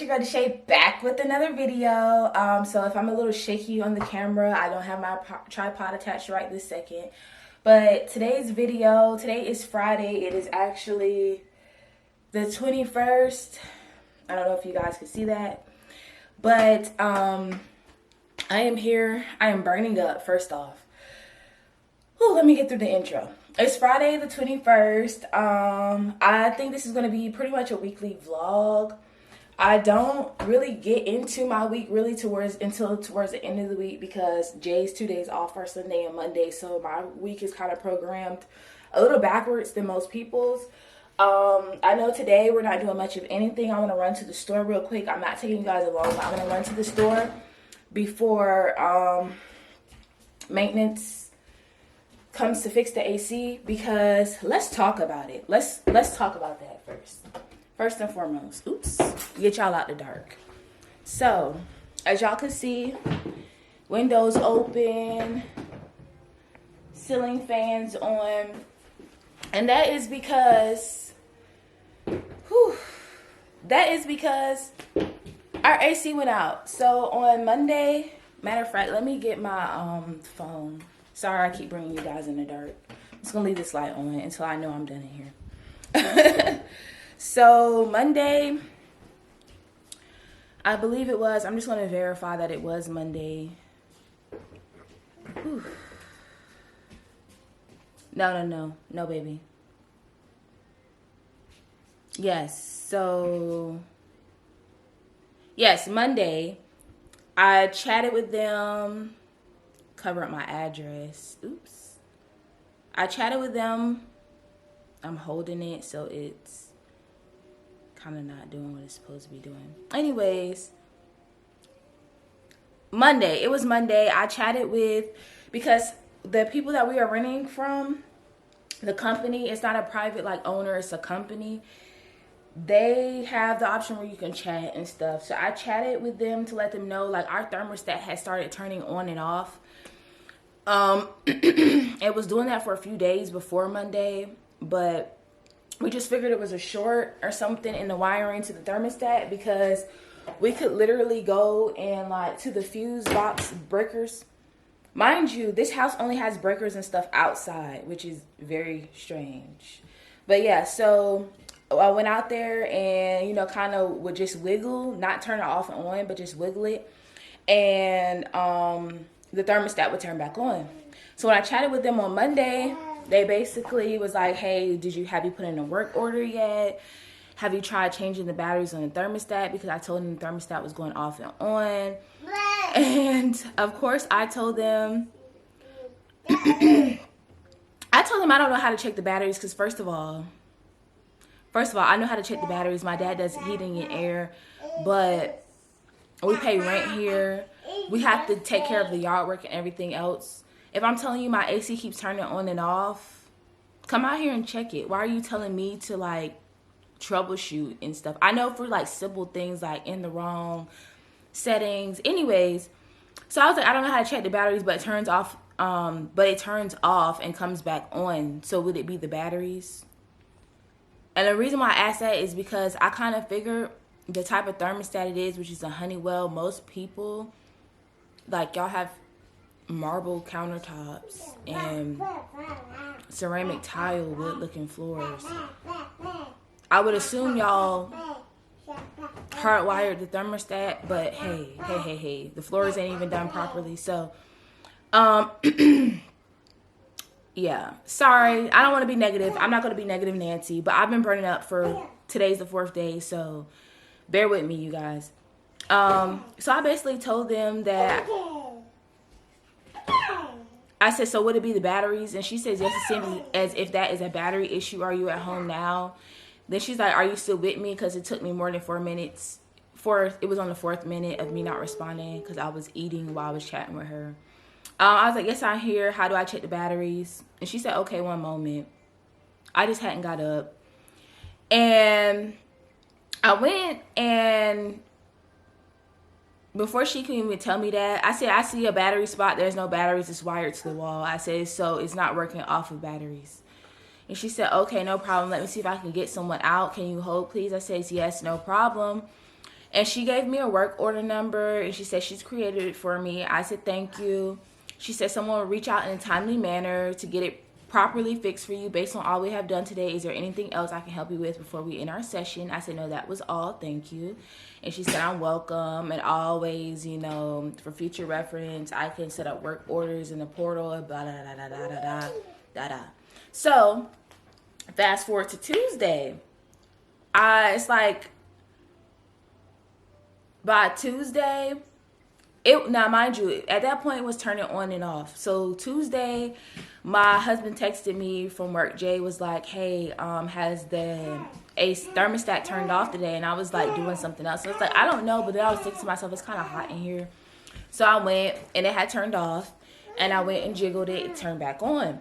Your girl Deshae back with another video. So if I'm a little shaky on the camera, I don't have my tripod attached right this second. But today is Friday. It is actually the 21st. I don't know if you guys can see that. But I am here. I am burning up, first off. Let me get through the intro. It's Friday the 21st. I think this is going to be pretty much a weekly vlog. I don't really get into my week really until towards the end of the week because Jay's 2 days off are Sunday and Monday, so my week is kind of programmed a little backwards than most people's. I know today we're not doing much of anything. I'm gonna run to the store real quick. I'm not taking you guys along, but I'm gonna run to the store before maintenance comes to fix the AC because let's talk about it. Let's talk about that first. First and foremost, get y'all out the dark. So, as y'all can see, windows open, ceiling fans on, and that is because our AC went out. So on Monday, matter of fact, let me get my phone. Sorry, I keep bringing you guys in the dark. I'm just gonna leave this light on until I know I'm done in here. So Monday, I believe it was, I'm just going to verify that it was Monday. Whew. No, baby. Yes, Monday, I chatted with them, cover up my address. I chatted with them. I'm holding it, so it's kind of not doing what it's supposed to be doing. Anyways, it was Monday. I chatted because the people that we are renting from, the company, it's not a private owner, it's a company. They have the option where you can chat and stuff. So I chatted with them to let them know our thermostat had started turning on and off. It was doing that for a few days before Monday, but we just figured it was a short or something in the wiring to the thermostat because we could literally go and to the fuse box breakers. Mind you, this house only has breakers and stuff outside, which is very strange. But yeah, so I went out there and, kind of would just wiggle, not turn it off and on, but just wiggle it. And the thermostat would turn back on. So when I chatted with them on Monday, they basically was like, hey, have you put in a work order yet? Have you tried changing the batteries on the thermostat? Because I told them the thermostat was going off and on. And of course I told them, I don't know how to check the batteries because first of all, I know how to check the batteries. My dad does heating and air, but we pay rent here. We have to take care of the yard work and everything else. If I'm telling you my AC keeps turning on and off, come out here and check it. Why are you telling me to troubleshoot and stuff? I know for simple things in the wrong settings. Anyways, so I was like, I don't know how to check the batteries, but it turns off. But it turns off and comes back on. So would it be the batteries? And the reason why I asked that is because I kind of figured the type of thermostat it is, which is a Honeywell. Most people, y'all have marble countertops and ceramic tile wood looking floors. I would assume y'all hardwired the thermostat, but hey, the floors ain't even done properly. So yeah, sorry, I don't want to be negative. I'm not going to be negative Nancy, but I've been burning up for today's the 4th day, so bear with me, you guys. So I basically told them that I said, so would it be the batteries? And she says, yes, it seems as if that is a battery issue. Are you at home now? Then she's like, are you still with me? Because it took me more than 4 minutes. It was on the 4th minute of me not responding because I was eating while I was chatting with her. I was like, yes, I'm here. How do I check the batteries? And she said, okay, one moment. I just hadn't got up. And I went and before she could even tell me that, I said, I see a battery spot. There's no batteries. It's wired to the wall. I said, so it's not working off of batteries. And she said, okay, no problem. Let me see if I can get someone out. Can you hold, please? I said, yes, no problem. And she gave me a work order number, and she said she's created it for me. I said thank you. She said someone will reach out in a timely manner to get it properly fixed for you based on all we have done today. Is there anything else I can help you with before we end our session? I said, no, that was all. Thank you. And she said, I'm welcome. And always, you know, for future reference, I can set up work orders in the portal, blah, da, da, da, da, da, da, da, da. So, fast forward to Tuesday. It's like, by Tuesday, now mind you, at that point it was turning on and off. So Tuesday, my husband texted me from work. Jay was like, hey, has the thermostat turned off today? And I was like doing something else. So it's like, I don't know, but then I was thinking to myself, it's kind of hot in here. So I went, and it had turned off, and I went and jiggled it. It turned back on.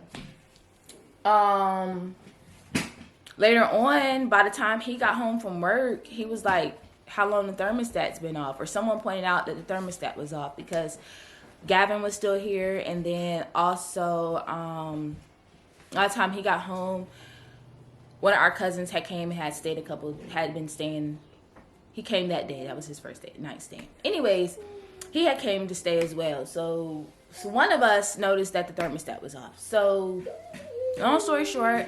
Later on, by the time he got home from work, he was like, how long the thermostat's been off? Or someone pointed out that the thermostat was off because Gavin was still here. And then also, by the time he got home, one of our cousins had came and had been staying. He came that day. That was his first night staying. Anyways, he had came to stay as well. So one of us noticed that the thermostat was off. So long story short,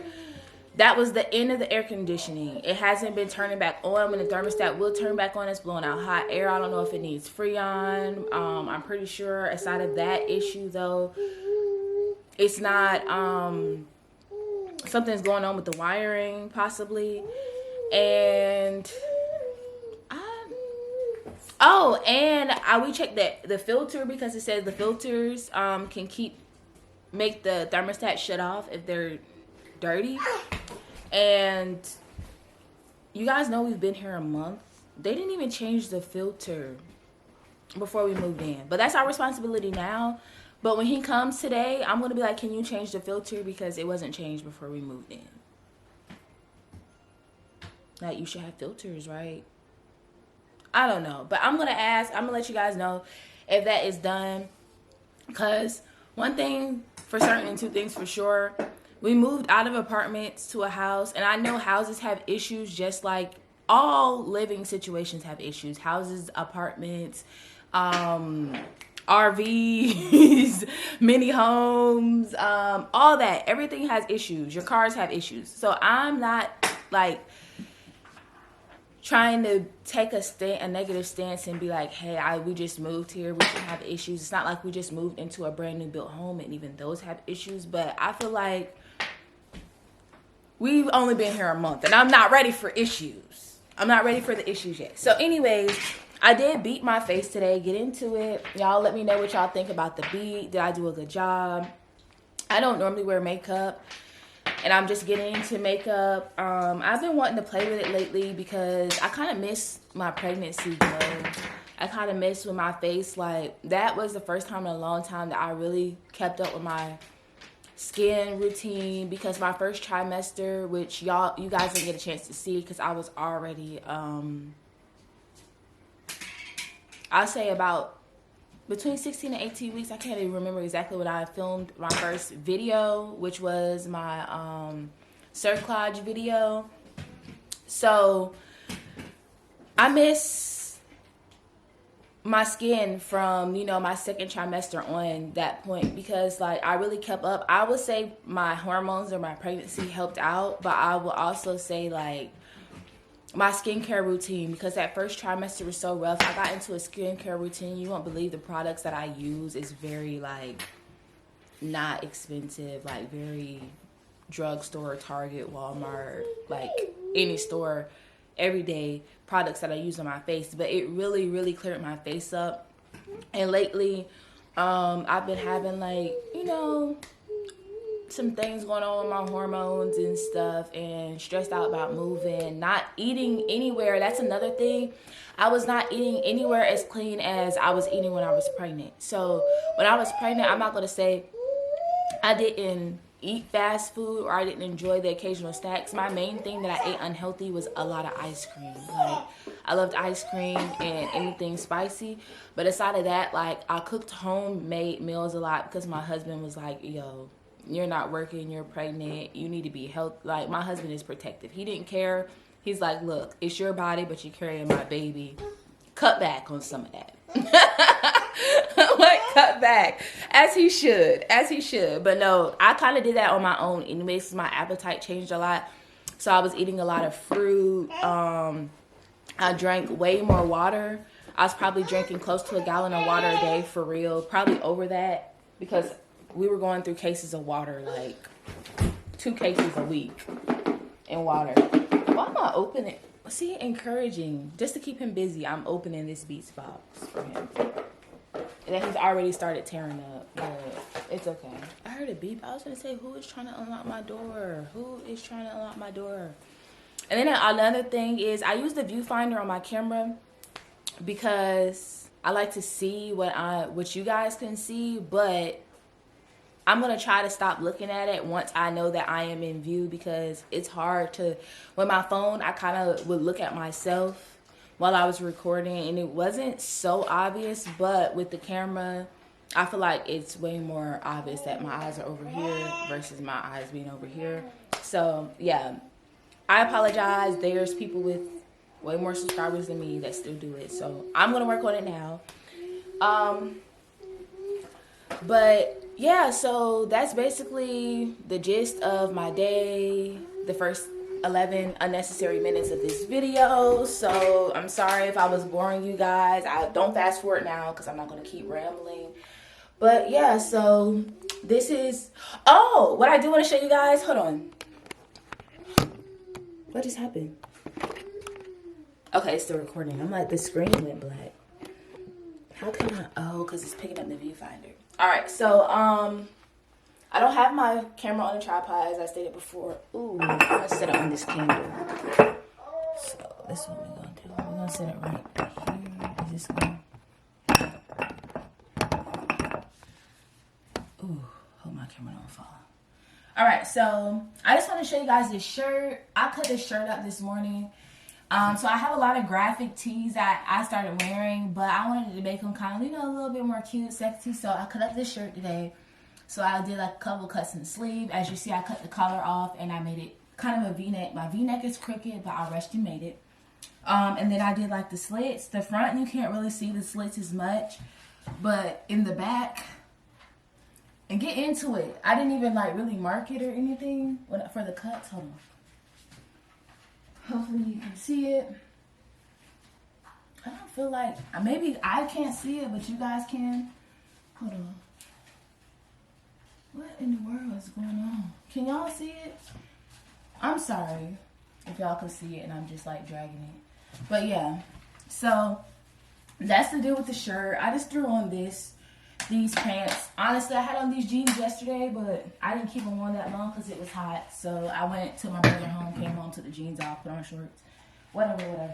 that was the end of the air conditioning. It hasn't been turning back on. When the thermostat will turn back on, it's blowing out hot air. I don't know if it needs Freon. I'm pretty sure aside of that issue, though, it's not something's going on with the wiring, possibly. And we checked the filter because it says the filters can make the thermostat shut off if they're dirty. And you guys know we've been here a month. They didn't even change the filter before we moved in, but that's our responsibility now. But when he comes today, I'm gonna be like, can you change the filter because it wasn't changed before we moved in? Like, you should have filters, right? I don't know, but I'm gonna ask. I'm gonna let you guys know if that is done, because one thing for certain and two things for sure, we moved out of apartments to a house, and I know houses have issues just like all living situations have issues. Houses, apartments, RVs, mini homes, all that. Everything has issues. Your cars have issues. So I'm not like trying to take a negative stance and be like, hey, we just moved here, we should have issues. It's not like we just moved into a brand new built home and even those have issues. But I feel like we've only been here a month and I'm not ready for issues. I'm not ready for the issues yet. So anyways, I did beat my face today. Get into it. Y'all let me know what y'all think about the beat. Did I do a good job? I don't normally wear makeup, and I'm just getting into makeup. I've been wanting to play with it lately because I kind of miss my pregnancy glow. I kind of miss with my face. Like, that was the first time in a long time that I really kept up with my skin routine, because my first trimester, which you guys didn't get a chance to see because I was already I'll say about between 16 and 18 weeks. I can't even remember exactly when I filmed my first video, which was my cerclage video. So I miss my skin from, my second trimester on that point, because like I really kept up. I would say my hormones or my pregnancy helped out, but I will also say like my skincare routine, because that first trimester was so rough. I got into a skincare routine. You won't believe the products that I use is very like not expensive, like very drugstore, Target, Walmart, like any store, everyday products that I use on my face. But it really, really cleared my face up. And lately, I've been having like, some things going on with my hormones and stuff, and stressed out about moving, not eating anywhere. That's another thing. I was not eating anywhere as clean as I was eating when I was pregnant. So when I was pregnant, I'm not going to say I didn't eat fast food or I didn't enjoy the occasional snacks. My main thing that I ate unhealthy was a lot of ice cream. Like, I loved ice cream and anything spicy. But aside of that, like, I cooked homemade meals a lot because my husband was like, yo, you're not working, you're pregnant, you need to be healthy. Like, my husband is protective. He didn't care. He's like, look, it's your body, but you're carrying my baby. cut back on some of that. Like, cut back, as he should. But no, I kind of did that on my own anyways. My appetite changed a lot, so I was eating a lot of fruit. I drank way more water. I was probably drinking close to a gallon of water a day, for real. Probably over that, because we were going through cases of water, like 2 cases a week in water. Why am I opening? See, encouraging, just to keep him busy. I'm opening this Beats box for him, and then he's already started tearing up. But it's okay. I heard a beep. I was gonna say, who is trying to unlock my door? Who is trying to unlock my door? And then another thing is, I use the viewfinder on my camera because I like to see what you guys can see, but I'm going to try to stop looking at it once I know that I am in view, because it's hard to, with my phone, I kind of would look at myself while I was recording, and it wasn't so obvious, but with the camera, I feel like it's way more obvious that my eyes are over here versus my eyes being over here. So yeah, I apologize. There's people with way more subscribers than me that still do it, so I'm going to work on it now. But yeah, so that's basically the gist of my day, the first 11 unnecessary minutes of this video. So I'm sorry if I was boring you guys. Don't fast forward now, because I'm not going to keep rambling. But yeah, so this is, oh, what I do want to show you guys, hold on. What just happened? Okay, it's still recording. I'm like, the screen went black. How can I, oh, because it's picking up the viewfinder. All right, so I don't have my camera on a tripod, as I stated before. Ooh, I'm gonna set it on this candle. So this is what we're gonna do. We're gonna set it right here. Is this one? Ooh, hope my camera don't fall. All right, so I just want to show you guys this shirt. I cut this shirt up this morning. So I have a lot of graphic tees that I started wearing, but I wanted to make them kind of, you know, a little bit more cute, sexy. So I cut up this shirt today. So I did like a couple cuts in the sleeve. As you see, I cut the collar off and I made it kind of a V-neck. My V-neck is crooked, but I rushed and made it. And then I did like the slits. The front, you can't really see the slits as much, but in the back, and get into it. I didn't even like really mark it or anything for the cuts. Hold on. Hopefully you can see it. I don't feel like, maybe I can't see it, but you guys can. Hold on. What in the world is going on? Can y'all see it? I'm sorry if y'all can see it and I'm just like dragging it. But yeah, so that's the deal with the shirt. I just threw on these pants. Honestly, I had on these jeans yesterday, but I didn't keep them on that long because it was hot. So I went to my brother's home, came home, took the jeans off, put on shorts, whatever.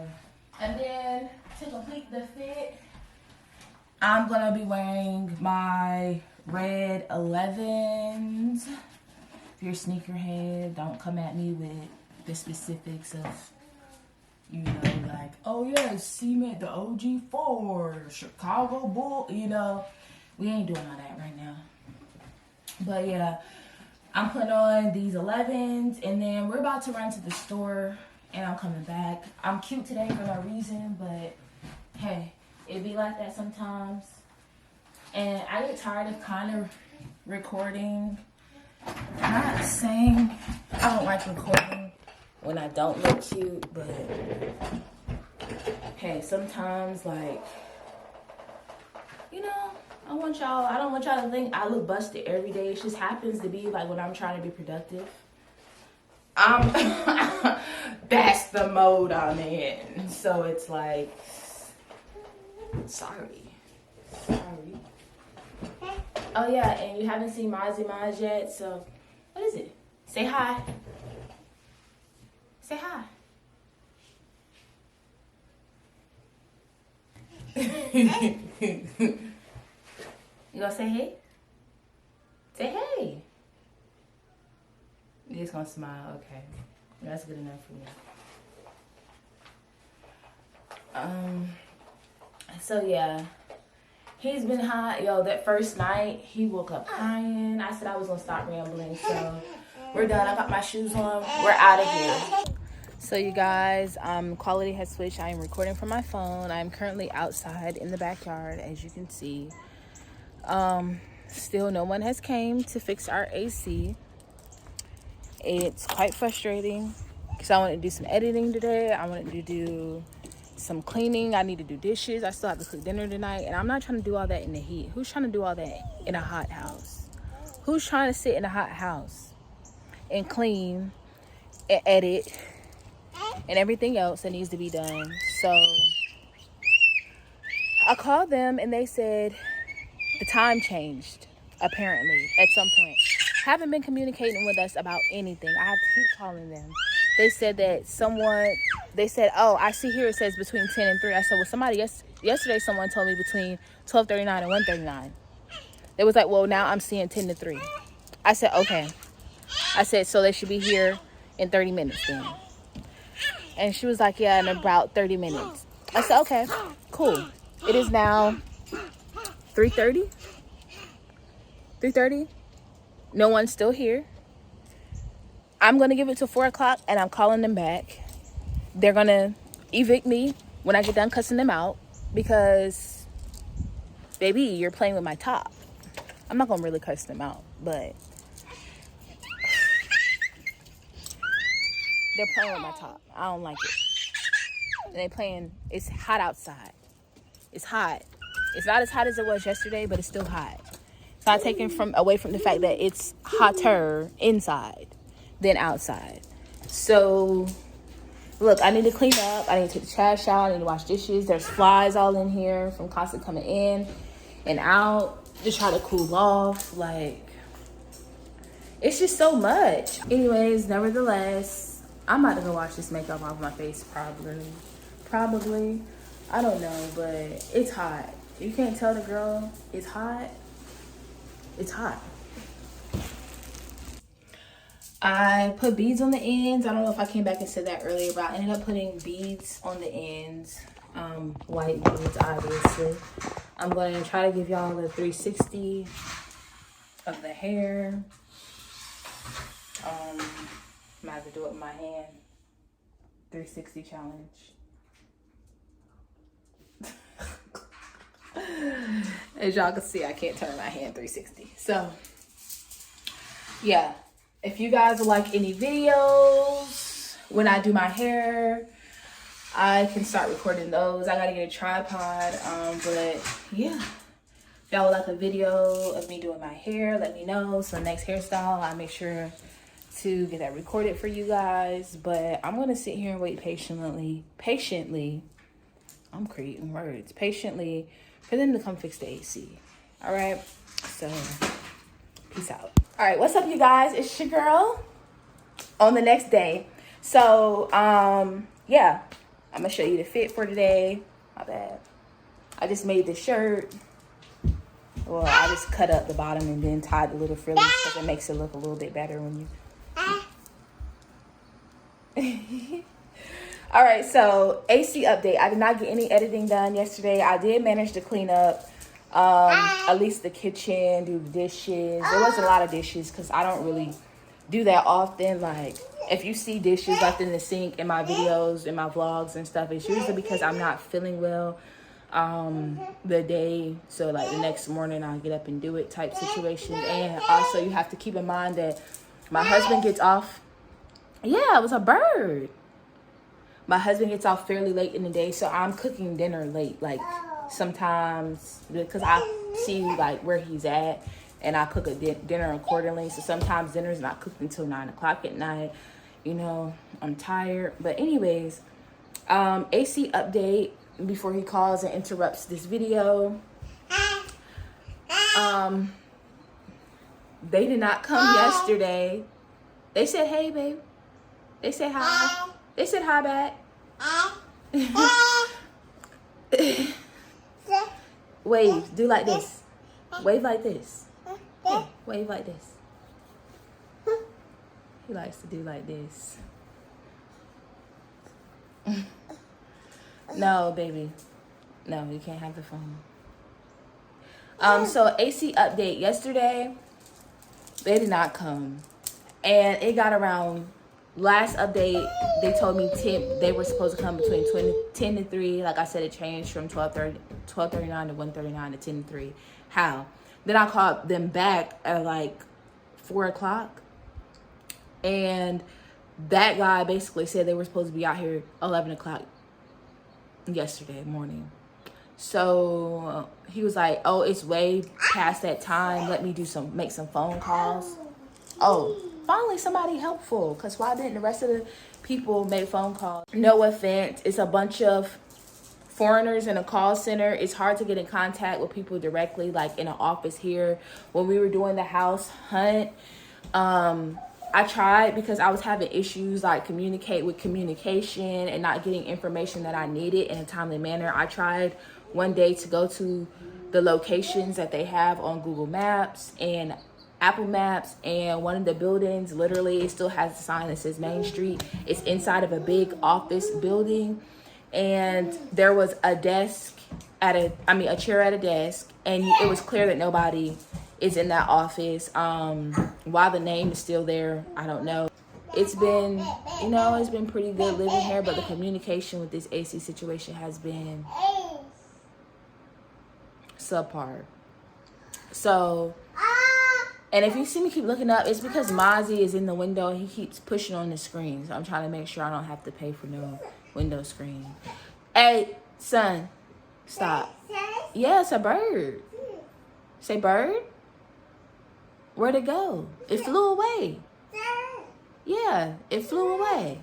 And then to complete the fit, I'm gonna be wearing my red 11s. If you're a sneakerhead, don't come at me with the specifics of, you know, like, oh yeah, Cement, the OG4, Chicago Bull, you know. We ain't doing all that right now. But yeah, I'm putting on these 11s, and then we're about to run to the store, and I'm coming back. I'm cute today for no reason, but hey, it be like that sometimes. And I get tired of kind of recording. I'm not saying I don't like recording when I don't look cute, but hey, sometimes, like, you know, I don't want y'all to think I look busted every day. It just happens to be like when I'm trying to be productive. That's the mode I'm in. So it's like, sorry. Oh yeah, and you haven't seen Maz yet, so what is it? Say hi. Say hi. You gonna say hey? Say hey. You're just gonna smile, okay. That's good enough for me. So yeah. He's been hot. Yo, that first night, he woke up crying. I said I was gonna stop rambling, so we're done. I got my shoes on. We're out of here. So you guys, quality has switched. I am recording from my phone. I'm currently outside in the backyard, as you can see. Still no one has came to fix our AC. It's quite frustrating because I wanted to do some editing today. I wanted to do some cleaning. I need to do dishes. I still have to cook dinner tonight, and I'm not trying to do all that in the heat. Who's trying to do all that in a hot house? Who's trying to sit in a hot house and clean and edit and everything else that needs to be done? So I called them and they said the time changed, apparently, at some point. Haven't been communicating with us about anything. I have to keep calling them. They said that oh, I see here it says between 10 and 3. I said, well, yesterday someone told me between 12:39 and 1:39. They was like, well, now I'm seeing 10 to 3. I said, okay. I said, so they should be here in 30 minutes then. And she was like, yeah, in about 30 minutes. I said, okay, cool. It is now 3:30. 3:30. No one's still here. I'm going to give it to 4 o'clock and I'm calling them back. They're going to evict me when I get done cussing them out because, baby, you're playing with my top. I'm not going to really cuss them out, but they're playing with my top. I don't like it. And they playing, it's hot outside. It's hot. It's not as hot as it was yesterday, but it's still hot. It's not taken away from the fact that it's hotter inside than outside. So, look, I need to clean up. I need to take the trash out. I need to wash dishes. There's flies all in here from constantly coming in and out. Just try to cool off. Like, it's just so much. Anyways, nevertheless, I'm about to go wash this makeup off my face probably. I don't know, but it's hot. You can't tell the girl it's hot. It's hot. I put beads on the ends. I don't know if I came back and said that earlier, but I ended up putting beads on the ends. White beads, obviously. I'm going to try to give y'all the 360 of the hair. I'm going to have to do it with my hand. 360 challenge. As y'all can see, I can't turn my hand 360. So, yeah. If you guys would like any videos when I do my hair, I can start recording those. I gotta get a tripod. But yeah. If y'all would like a video of me doing my hair, let me know. So next hairstyle, I'll make sure to get that recorded for you guys. But I'm gonna sit here and wait patiently. I'm creating words. Patiently for them to come fix the AC. All right. So peace out. All right. What's up, you guys? It's your girl on the next day. So, yeah, I'm going to show you the fit for today. My bad. I just made the shirt. Well, I just cut up the bottom and then tied the little frills because it makes it look a little bit better when you... All right, so AC update. I did not get any editing done yesterday. I did manage to clean up at least the kitchen, do the dishes. There wasn't a lot of dishes because I don't really do that often. Like, if you see dishes left in the sink in my videos, in my vlogs and stuff, it's usually because I'm not feeling well the day. So, like, the next morning I'll get up and do it type situation. And also, you have to keep in mind that my husband gets off. Yeah, it was a bird. My husband gets off fairly late in the day, so I'm cooking dinner late. Like, sometimes, because I see, like, where he's at, and I cook a dinner accordingly. So sometimes dinner's not cooked until 9 o'clock at night. You know, I'm tired. But anyways, AC update before he calls and interrupts this video. They did not come yesterday. They said, hey, babe. They said hi. They said hi back. Wave. Do like this. Wave like this. Yeah, wave like this. He likes to do like this. No, baby. No, you can't have the phone. So AC update. Yesterday, they did not come. And it got around last update, they told me they were supposed to come between 10 and 3. Like I said, it changed from 12:39 to 1:39 to 10 to 3. How? Then I called them back at like 4 o'clock. And that guy basically said they were supposed to be out here 11 o'clock yesterday morning. So he was like, oh, it's way past that time. Let me make some phone calls. Oh, finally somebody helpful. Because why didn't the rest of the people make phone calls? No offense. It's a bunch of foreigners in a call center. It's hard to get in contact with people directly, like in an office here. When we were doing the house hunt, I tried because I was having issues like communication and not getting information that I needed in a timely manner. I tried one day to go to the locations that they have on Google Maps and Apple Maps, and one of the buildings, literally, it still has a sign that says Main Street. It's inside of a big office building, and there was a chair at a desk, and it was clear that nobody is in that office. Why the name is still there, I don't know. It's been, it's been pretty good living here, but the communication with this AC situation has been subpar. So, and if you see me keep looking up, it's because Mozzie is in the window and he keeps pushing on the screen. So I'm trying to make sure I don't have to pay for no window screen. Hey, son, stop. Yeah, it's a bird. Say bird. Where'd it go? It flew away. Yeah, it flew away.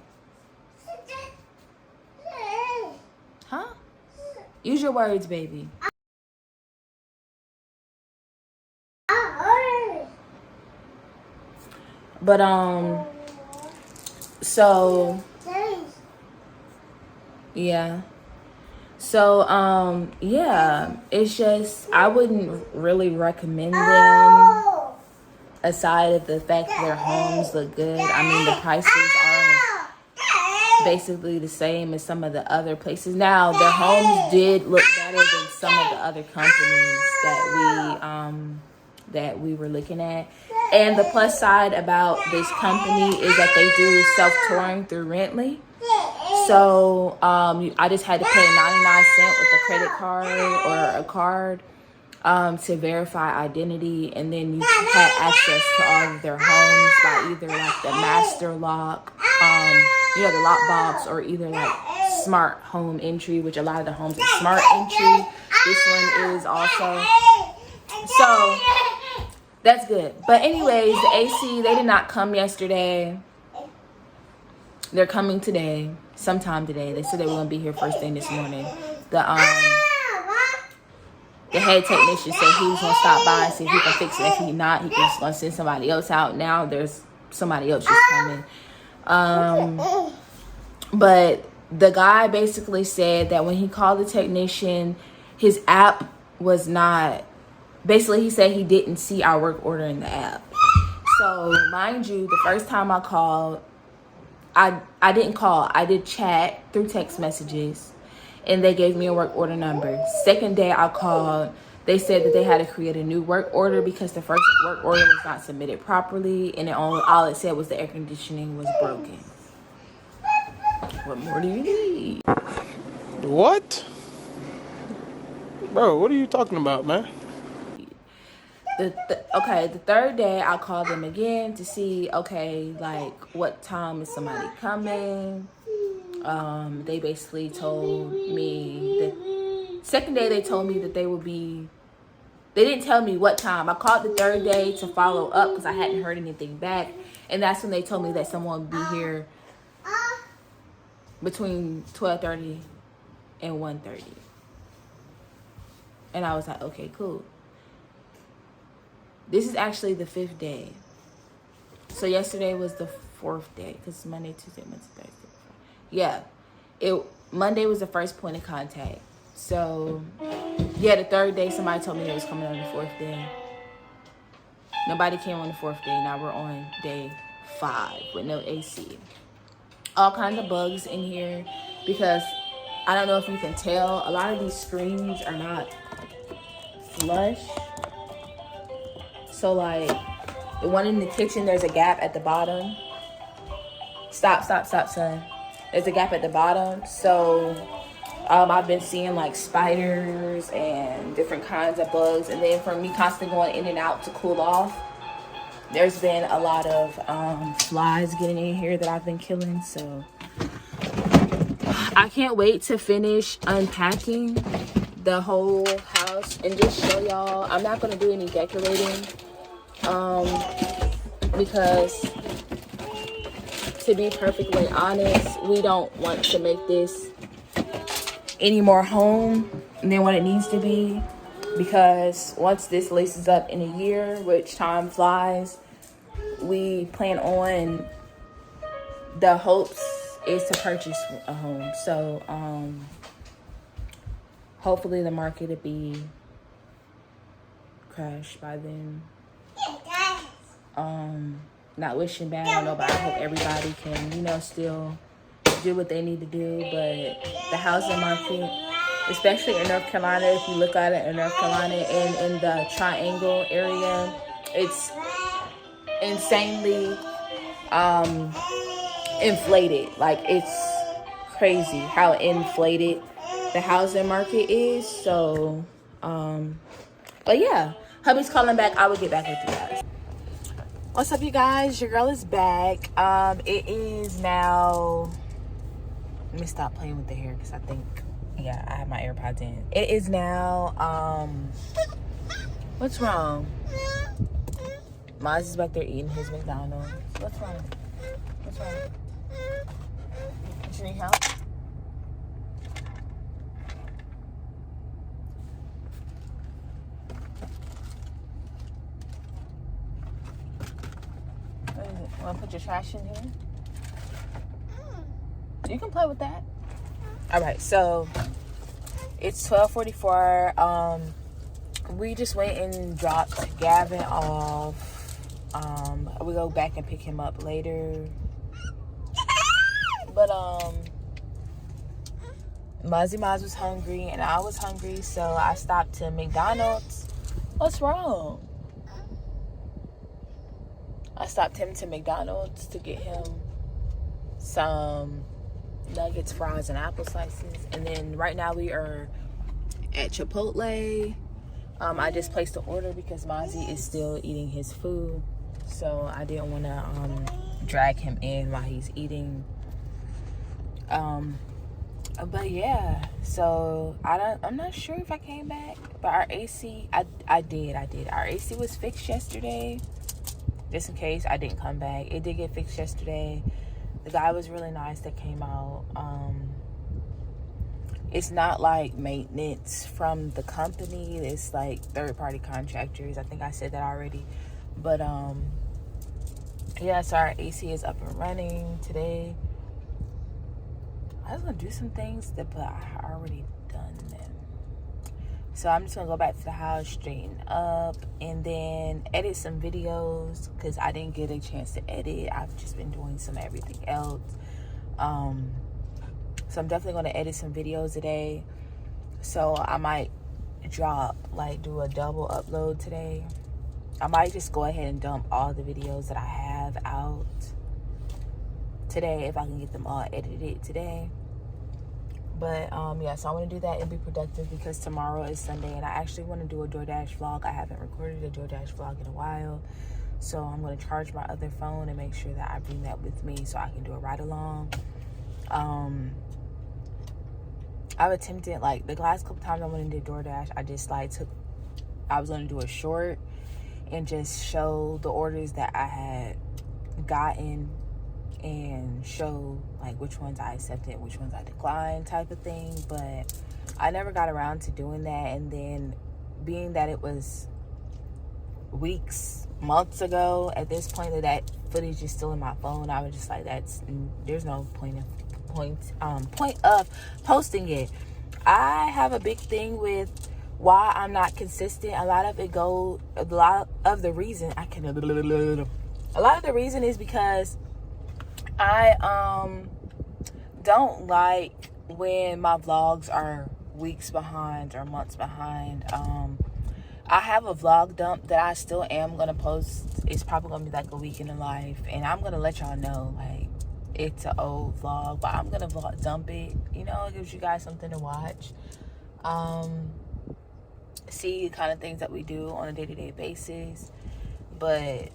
Huh? Use your words, baby. But so yeah. So yeah, it's just I wouldn't really recommend them, aside of the fact that their homes look good. I mean, the prices are basically the same as some of the other places. Now, their homes did look better than some of the other companies that we were looking at. And the plus side about this company is that they do self-touring through Rently. So I just had to pay 99 cents with a credit card or a card to verify identity, and then you had access to all of their homes by either like the master lock, the lockbox, or either like smart home entry, which a lot of the homes are smart entry. This one is also. So that's good. But anyways, the AC, they did not come yesterday. They're coming today, sometime today. They said they were going to be here first thing this morning. The head technician said he was going to stop by and see if he can fix it. If he's not, he's just going to send somebody else out. Now there's somebody else just coming. But the guy basically said that when he called the technician, his app was not... Basically, he said he didn't see our work order in the app. So, mind you, the first time I called, I didn't call. I did chat through text messages, and they gave me a work order number. Second day I called, they said that they had to create a new work order because the first work order was not submitted properly, and all it said was the air conditioning was broken. What more do you need? What? Bro, what are you talking about, man? The third day I called them again to see, like what time is somebody coming. They basically told me that second day they told me that they didn't tell me what time. I called the third day to follow up because I hadn't heard anything back, and that's when they told me that someone would be here between 12:30 and 1:30. And I was like, okay, cool. This is actually the 5th day. So yesterday was the 4th day because Monday, Tuesday, Wednesday, Thursday. Yeah. Monday was the first point of contact. So, yeah, the 3rd day, somebody told me they was coming on the 4th day. Nobody came on the 4th day. Now we're on day 5 with no AC. All kinds of bugs in here because I don't know if you can tell. A lot of these screens are not flush. So, like, the one in the kitchen, there's a gap at the bottom. Stop, son. There's a gap at the bottom. So I've been seeing like spiders and different kinds of bugs. And then from me constantly going in and out to cool off, there's been a lot of flies getting in here that I've been killing. So I can't wait to finish unpacking the whole house and just show y'all. I'm not going to do any decorating because, to be perfectly honest, we don't want to make this any more home than what it needs to be, because once this laces up in a year, which time flies, we plan on, the hopes is to purchase a home. So hopefully the market will be crashed by then. Not wishing bad on nobody. I hope everybody can, still do what they need to do. But the housing market, especially in North Carolina, if you look at it in North Carolina and in the Triangle area, it's insanely inflated. Like, it's crazy how inflated the housing market is. So but yeah, hubby's calling back. I will get back with you guys. What's up, you guys? Your girl is back. It is now, let me stop playing with the hair because I think, yeah, I have my AirPods in. It is now what's wrong? Maz is back there eating his McDonald's. What's wrong? You need help? What is it? Want to put your trash in here? You can play with that. All right, so it's 12:44. We just went and dropped Gavin off. We go back and pick him up later. But Maz was hungry and I was hungry, so I stopped to McDonald's. What's wrong? I stopped him to McDonald's to get him some nuggets, fries, and apple slices. And then right now we are at Chipotle. I just placed the order because Mozzie is still eating his food, so I didn't want to drag him in while he's eating. But yeah, so I'm not sure if I came back, but our AC, I did. Our AC was fixed yesterday, just in case I didn't come back. It did get fixed yesterday. The guy was really nice that came out. It's not like maintenance from the company. It's like third-party contractors. I think I said that already. But yeah, so our AC is up and running today. I was gonna do some things but I already done them. So I'm just gonna go back to the house, straighten up, and then edit some videos because I didn't get a chance to edit. I've just been doing some everything else. So I'm definitely gonna edit some videos today. So I might do a double upload today. I might just go ahead and dump all the videos that I have out today if I can get them all edited today. But yeah, so I want to do that and be productive because tomorrow is Sunday and I actually want to do a DoorDash vlog. I haven't recorded a DoorDash vlog in a while, so I'm going to charge my other phone and make sure that I bring that with me so I can do a ride along. I've attempted, like, the last couple times I went and did DoorDash, I just I was going to do a short and just show the orders that I had gotten and show like which ones I accepted, which ones I declined, type of thing. But I never got around to doing that. And then being that it was months ago at this point, that footage is still in my phone, I was just like, there's no point of posting it. I have a big thing with why I'm not consistent. A lot of the reason is because I don't like when my vlogs are weeks behind or months behind. I have a vlog dump that I still am gonna post. It's probably gonna be like a week in the life, and I'm gonna let y'all know, like, it's an old vlog, but I'm gonna dump it. You know, it gives you guys something to watch. See the kind of things that we do on a day-to-day basis. But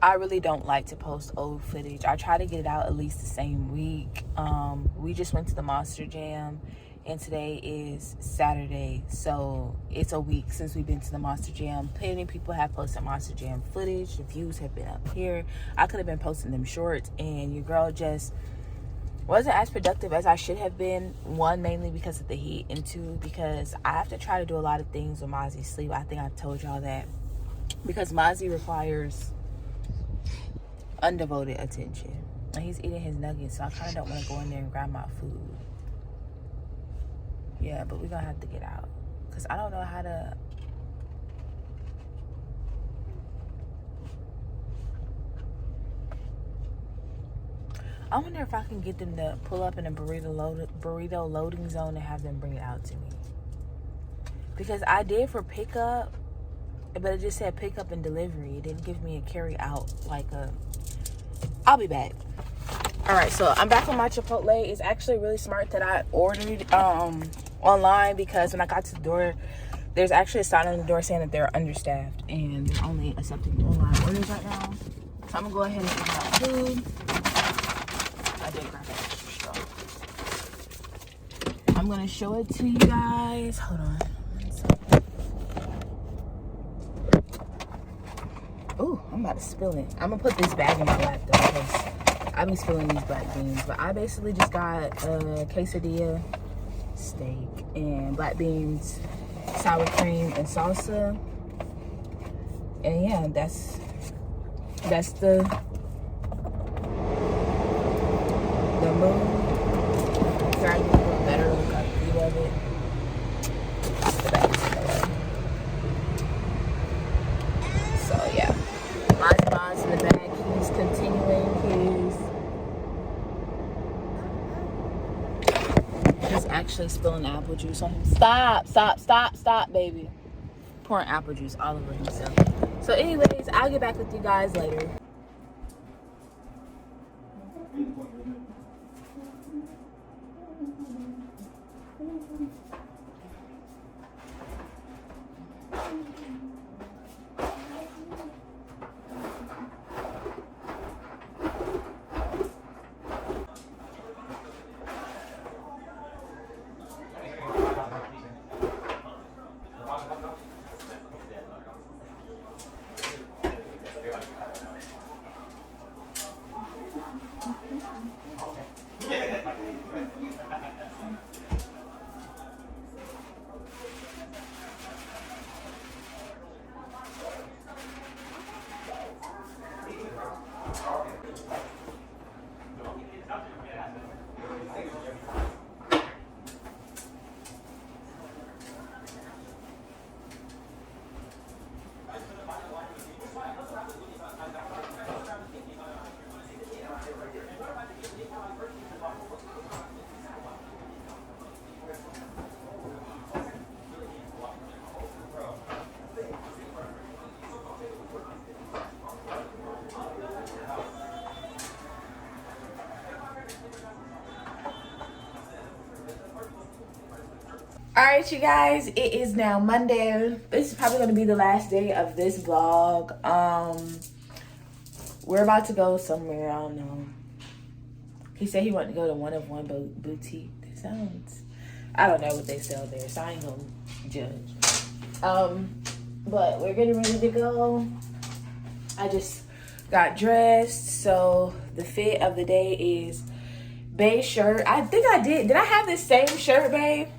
I really don't like to post old footage. I try to get it out at least the same week. We just went to the Monster Jam, and today is Saturday, so it's a week since we've been to the Monster Jam. Plenty of people have posted Monster Jam footage. The views have been up here. I could have been posting them shorts, and your girl just wasn't as productive as I should have been. One, mainly because of the heat, and two, because I have to try to do a lot of things with Mozzie's sleep. I think I told y'all that, because Mozzie requires undevoted attention, and he's eating his nuggets, so I kind of don't want to go in there and grab my food. Yeah, but we're gonna have to get out, because I don't know how to. I wonder if I can get them to pull up in a burrito loading zone and have them bring it out to me. Because I did for pickup, but it just said pickup and delivery. It didn't give me a carry out, like a. I'll be back. All right, so I'm back on my Chipotle. It's actually really smart that I ordered online, because when I got to the door, there's actually a sign on the door saying that they're understaffed and they're only accepting online orders right now. So I'm gonna go ahead and order my food. I did grab an extra straw. I'm gonna show it to you guys. Hold on. Ooh, I'm about to spill it. I'm gonna put this bag in my lap though, because I've been spilling these black beans. But I basically just got a quesadilla, steak, and black beans, sour cream, and salsa. And yeah, that's the mood. Try to get a little better look at the view of it. The bag is in the way. So yeah, Moz in the bag. He's continuing he's actually spilling apple juice on him. Stop, baby. Pouring apple juice all over himself. So anyways, I'll get back with you guys later. All right, you guys, it is now Monday. This is probably going to be the last day of this vlog. We're about to go somewhere. I don't know. He said he wanted to go to one of one boutique. That sounds, I don't know what they sell there, so I ain't gonna judge. But we're getting ready to go. I just got dressed, so the fit of the day is beige shirt. I think I did I have this same shirt, babe?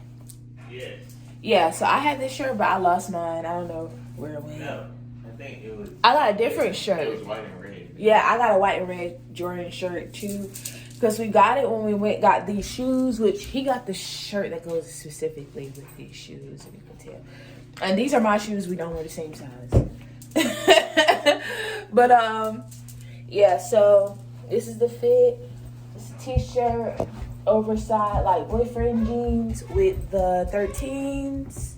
Yes. Yeah, so I had this shirt, but I lost mine. I don't know where it went. No, I think it was. I got a different shirt. It was white and red. Yeah, I got a white and red Jordan shirt too, because we got it when we got these shoes, which he got the shirt that goes specifically with these shoes, if you can tell. And these are my shoes. We don't wear the same size. But yeah. So this is the fit. It's a t-shirt, oversized like boyfriend jeans with the 13s.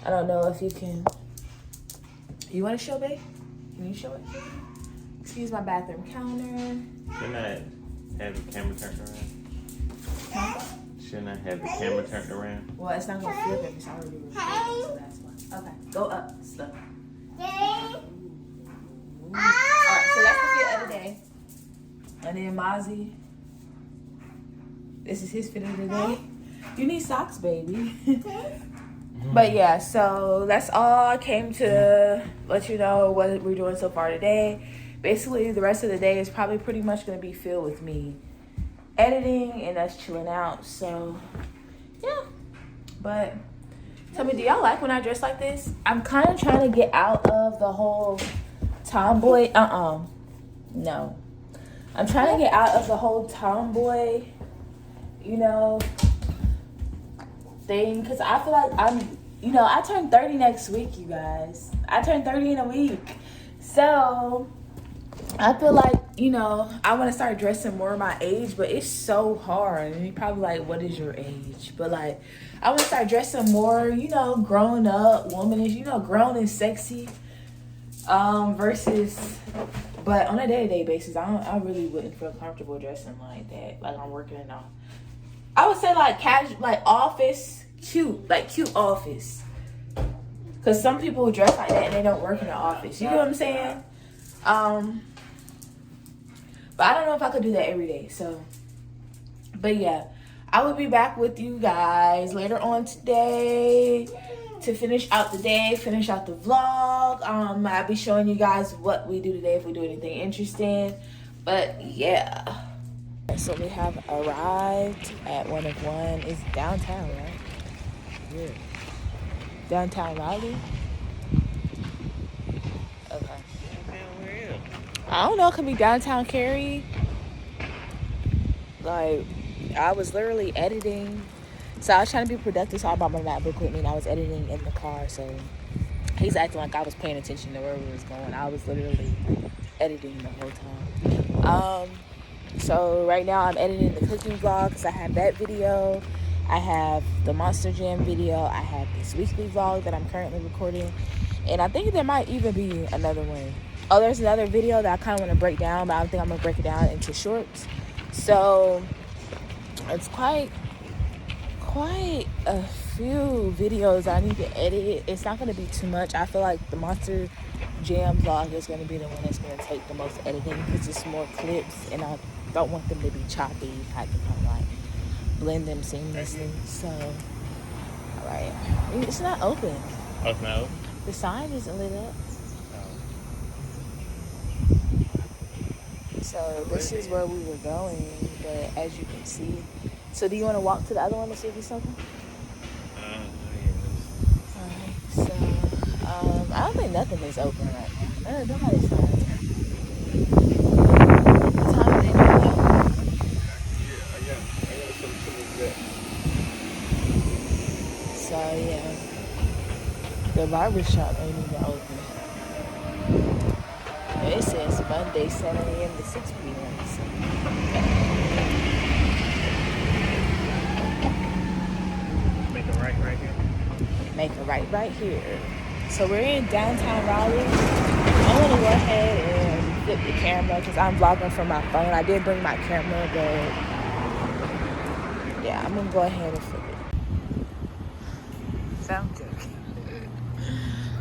I don't know if you can. You want to show, babe? Can you show it? Excuse my bathroom counter. Can I have the camera turned around? Shouldn't I have the camera turned around? Well, it's not gonna flip it. It's already recording, so that's why. Okay, go up. Stuff. Alright, so that's the fit of the day. And then Mozzie. This is his fit of the day. You need socks, baby. But yeah, so that's all. I came to let you know what we're doing so far today. Basically, the rest of the day is probably pretty much going to be filled with me editing and us chilling out. So, yeah. But tell me, do y'all like when I dress like this? I'm kind of trying to get out of the whole tomboy. No. I'm trying to get out of the whole tomboy, you know, thing. Because I feel like I turn 30 next week, you guys. I turn 30 in a week. So I feel like, I want to start dressing more my age, but it's so hard. And you're probably like, what is your age? But like, I want to start dressing more, grown up, womanish, grown and sexy. Versus, but on a day-to-day basis, I really wouldn't feel comfortable dressing like that. Like I'm working it off. I would say like casual, like office, cute office. Cause some people dress like that and they don't work in the office. You know what I'm saying? But I don't know if I could do that every day. So, but yeah, I will be back with you guys later on today to finish out the day, finish out the vlog. I'll be showing you guys what we do today if we do anything interesting. But yeah. So we have arrived at 101. It's downtown, right? Yeah. Downtown Raleigh? Okay. I don't know. It could be downtown Cary. Like, I was literally editing. So I was trying to be productive, so I brought my MacBook with me and I was editing in the car. So he's acting like I was paying attention to where we was going. I was literally editing the whole time. So right now I'm editing the cooking vlog because I have that video. I have the Monster Jam video. I have this weekly vlog that I'm currently recording. And I think there might even be another one. Oh, there's another video that I kind of want to break down, but I think I'm going to break it down into shorts. So it's quite a few videos I need to edit. It's not going to be too much. I feel like the Monster Jam vlog is going to be the one that's going to take the most editing because it's more clips and I don't want them to be choppy. I have to kind of like blend them seamlessly. So, all right. It's not open. Oh, it's not open? The sign isn't lit up. So this is where we were going, but as you can see. So do you want to walk to the other one to see if it's open? Yeah. Alright, so I don't think nothing is open right now. Nobody's sign. What time is it now? So yeah, the barbershop ain't even open. It says Monday 7 a.m. to 6 p.m. So. Make a right here. Make a right here. So we're in downtown Raleigh. I want to go ahead and flip the camera because I'm vlogging from my phone. I did bring my camera, but yeah, I'm gonna go ahead and flip it. Sound good.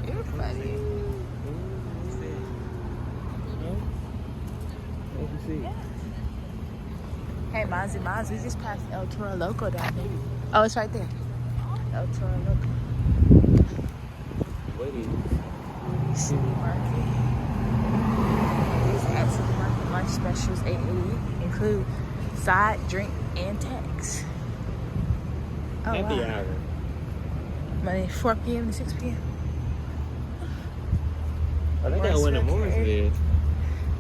You're funny. Yeah. Hey, Mozzie, we just passed El Toro Loco down there. Oh, it's right there. El Toro Loco. Woody City Market. These at City Market lunch specials, $8.80, include side, drink, and tax. Oh, Happy wow. hour. Monday, 4 p.m. to 6 p.m. Oh, they got one of Moore's there.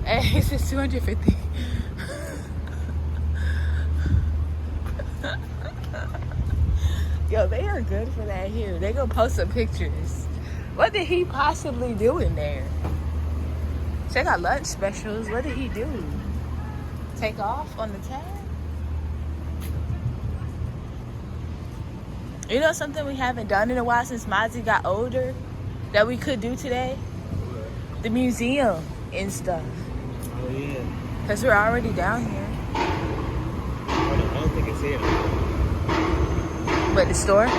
Hey, it says 250. Yo, they are good for that here. They gonna post some pictures. What did he possibly do in there? They got lunch specials. What did he do? Take off on the tag? You know something we haven't done in a while since Mozzie got older that we could do today? The museum and stuff. Oh, yeah. Because we're already down here. at the store? Yeah,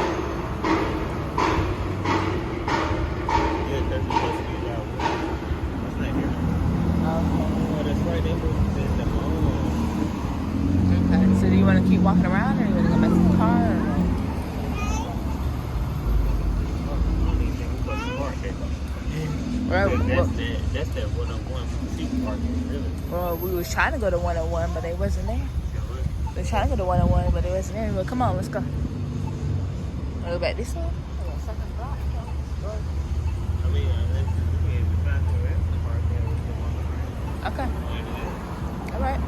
because we're supposed to get out. That's not here. Oh, that's right. They moved them on. Okay. So do you want to keep walking around, or you want to go back to the car? Or? Right. That's that 101 seat parking, really. Well, we was trying to go to 101, but they wasn't there. We were trying to go to 101, but they wasn't there. Well, come on, let's go. Wanna go back this way? I mean, we can find the rest of the park there. Okay. All right.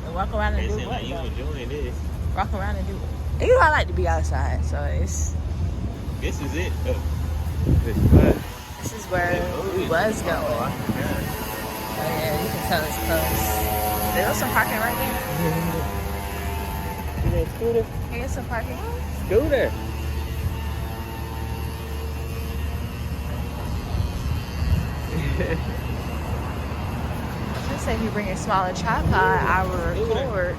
We'll walk around and do what? You enjoying this. Walk around and do what? You know I like to be outside, so it's... This is it. This is where we was going. Oh yeah, you can tell it's close. There's some parking right there. You got a scooter? Here's some parking. Scooter. Just say if you bring your smaller tripod, I will record.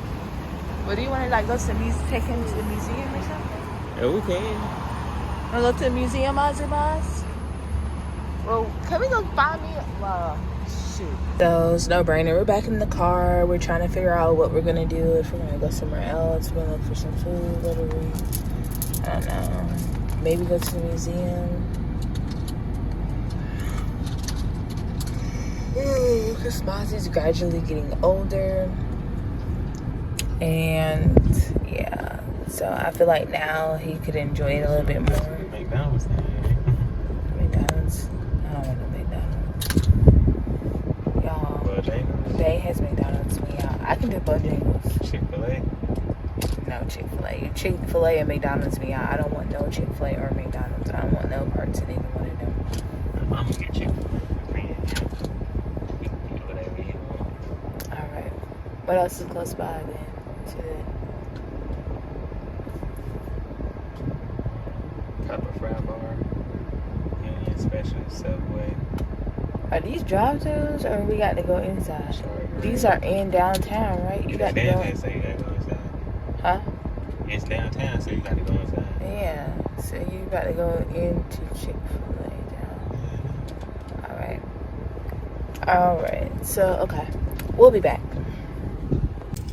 Well, do you want to like go to the museum, take him to the museum or something? Yeah, we can. Want to go to the museum, Azimaz? Well, can we go find me? Well, shoot. So it's no brainer. We're back in the car. We're trying to figure out what we're gonna do. If we're gonna go somewhere else, we're gonna look for some food. What do we? I don't know. Maybe go to the museum. Because Mozzie's gradually getting older. And yeah, so I feel like now he could enjoy it a little bit more. McDonald's. McDonald's. I don't want no McDonald's. Y'all, Bay has McDonald's. I can do Bojangles. Chick-fil-A. No Chick-fil-A. Chick-fil-A and McDonald's me out. I don't want no Chick-fil-A or McDonald's. I don't want no parts in either one of them. I'm gonna get Chick-fil-A. Whatever you want. Alright. What else is close by then? To Pepper Fry Bar. Union Special. Subway. Are these drive-thrus or we got to go inside? Sorry, These are in downtown, right? You got to go. So you gotta go inside. Huh? It's downtown, so you gotta go inside. Yeah. So you got to go into Chick-fil-A now. Alright. Alright. So, okay. We'll be back.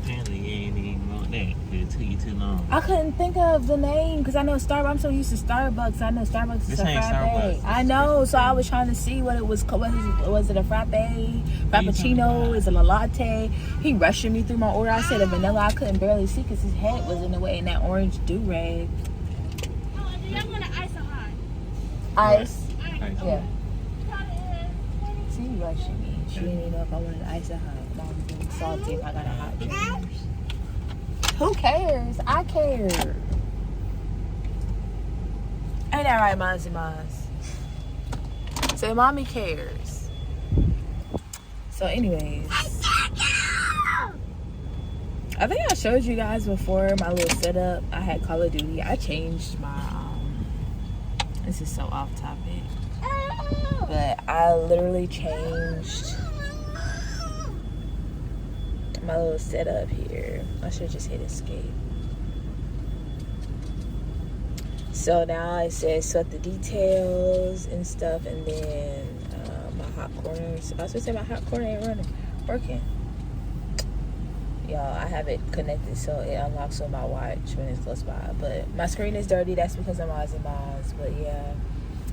Apparently you ain't even want that. It took you too long. I couldn't think of the name because I know Starbucks. I'm so used to Starbucks. I know Starbucks is a ain't frappe. Starbucks. I know, so I was trying to see what it was. Was it a frappe, frappuccino? Is it a latte? He rushing me through my order. I said a vanilla. I couldn't barely see because his head was in the way in that orange do-rag. Oh, do y'all want an ice or hot? Ice. Ice. Yeah. She rushing me. She didn't even know if I wanted ice or hot. I was being salty if I got a hot drink. Who cares? I care. Ain't that right, Mozzie Moz? Say, mommy cares. So, anyways, I think I showed you guys before my little setup. I had Call of Duty. I changed my. This is so off topic, but I literally changed my little setup here. I should just hit escape. So now it says sweat the details and stuff, and then my hot corners. I was gonna say my hot corner ain't working. Y'all, I have it connected so it unlocks on my watch when it's close by. But my screen is dirty. That's because I'm Ozzy Moz. But yeah,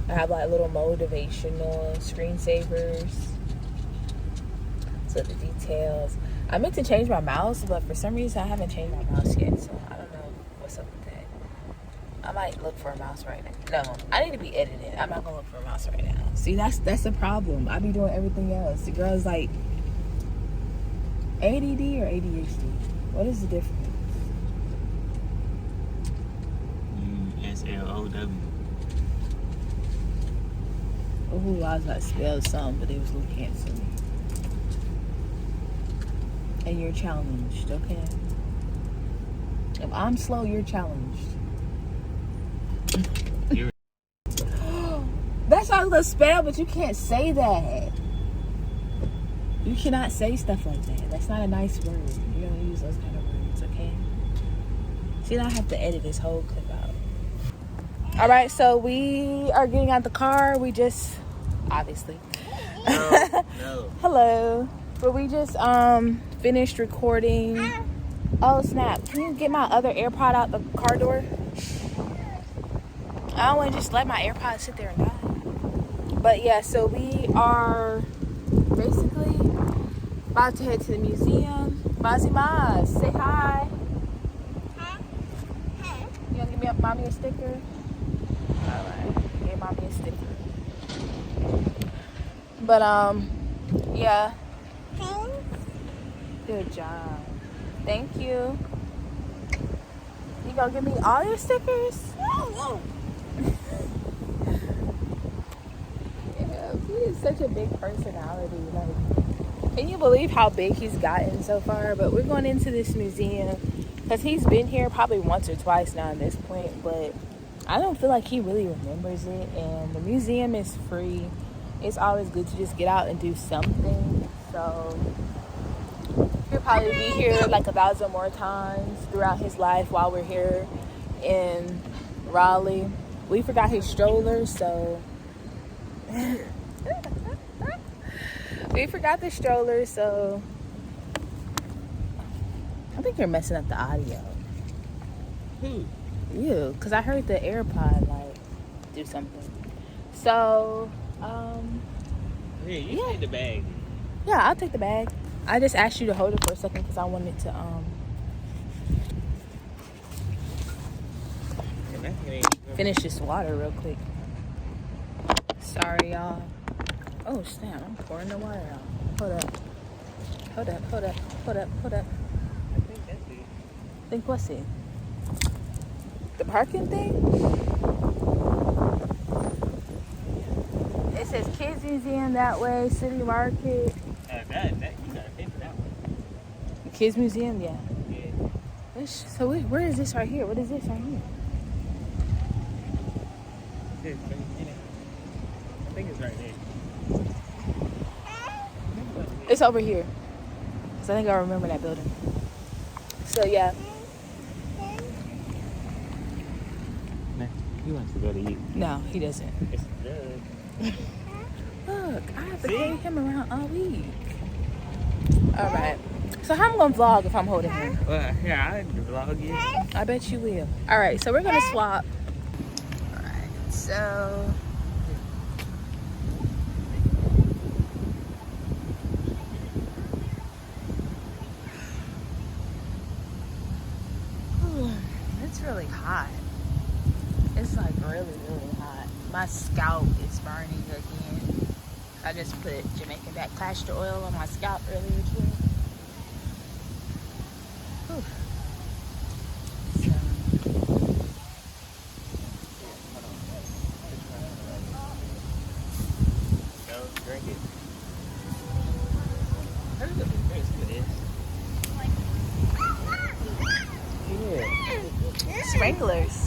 I have like little motivational screensavers. So the details. I meant to change my mouse, but for some reason I haven't changed my mouse yet. So I don't know what's up with that. I might look for a mouse right now. No, I need to be editing. I'm not gonna look for a mouse right now. See, that's the problem. I be doing everything else. The girl's like ADD or ADHD. What is the difference? SLOW. Oh, I was about to spell something, but it was looking at me. And you're challenged, okay? If I'm slow, you're challenged. That's how the spell, but you can't say that. You cannot say stuff like that. That's not a nice word. You don't use those kind of words, okay? See, now I have to edit this whole clip out. All right, so we are getting out the car. We just, obviously. No. Hello. But we just finished recording. Oh, snap. Can you get my other AirPod out the car door? I don't want to just let my AirPod sit there and die. But yeah, so we are basically about to head to the museum. Mazimaz, say hi. You gonna give me mommy a sticker? Alright, give mommy a sticker. But yeah. Good job. Thank you. You gonna give me all your stickers? Yeah, he is such a big personality. Like, can you believe how big he's gotten so far? But we're going into this museum because he's been here probably once or twice now at this point, but I don't feel like he really remembers it. And the museum is free. It's always good to just get out and do something. So he'll probably be here like 1,000 more times throughout his life while we're here in Raleigh. We forgot his stroller, so we forgot the stroller, so I think you're messing up the audio. Who? You, because I heard the AirPod like do something. So Here, you take the bag. yeah, I'll take the bag. I just asked you to hold it for a second because I wanted to finish this water real quick. Sorry, y'all. Oh snap, I'm pouring the water out. Hold up. I think that's it. Think what's it? The parking thing? It says Kids Museum that way, City Market. That you gotta pay for that one. Kids Museum, yeah. Yeah. So where is this right here? What is this right here? I think it's right there. It's over here. So I think I remember that building. So yeah. He wants to go to eat. No, he doesn't. It's good. Look, I have to carry him around all week. Alright. So how am I gonna vlog if I'm holding him? Well, yeah, I can vlog you. I bet you will. Alright, so we're gonna swap. Alright, so it's really hot. It's like really hot. My scalp is burning again. I just put Jamaican back castor oil on my scalp earlier today. Whew. So. Go drink it. How's the drinks for this? Yeah. Sprinklers.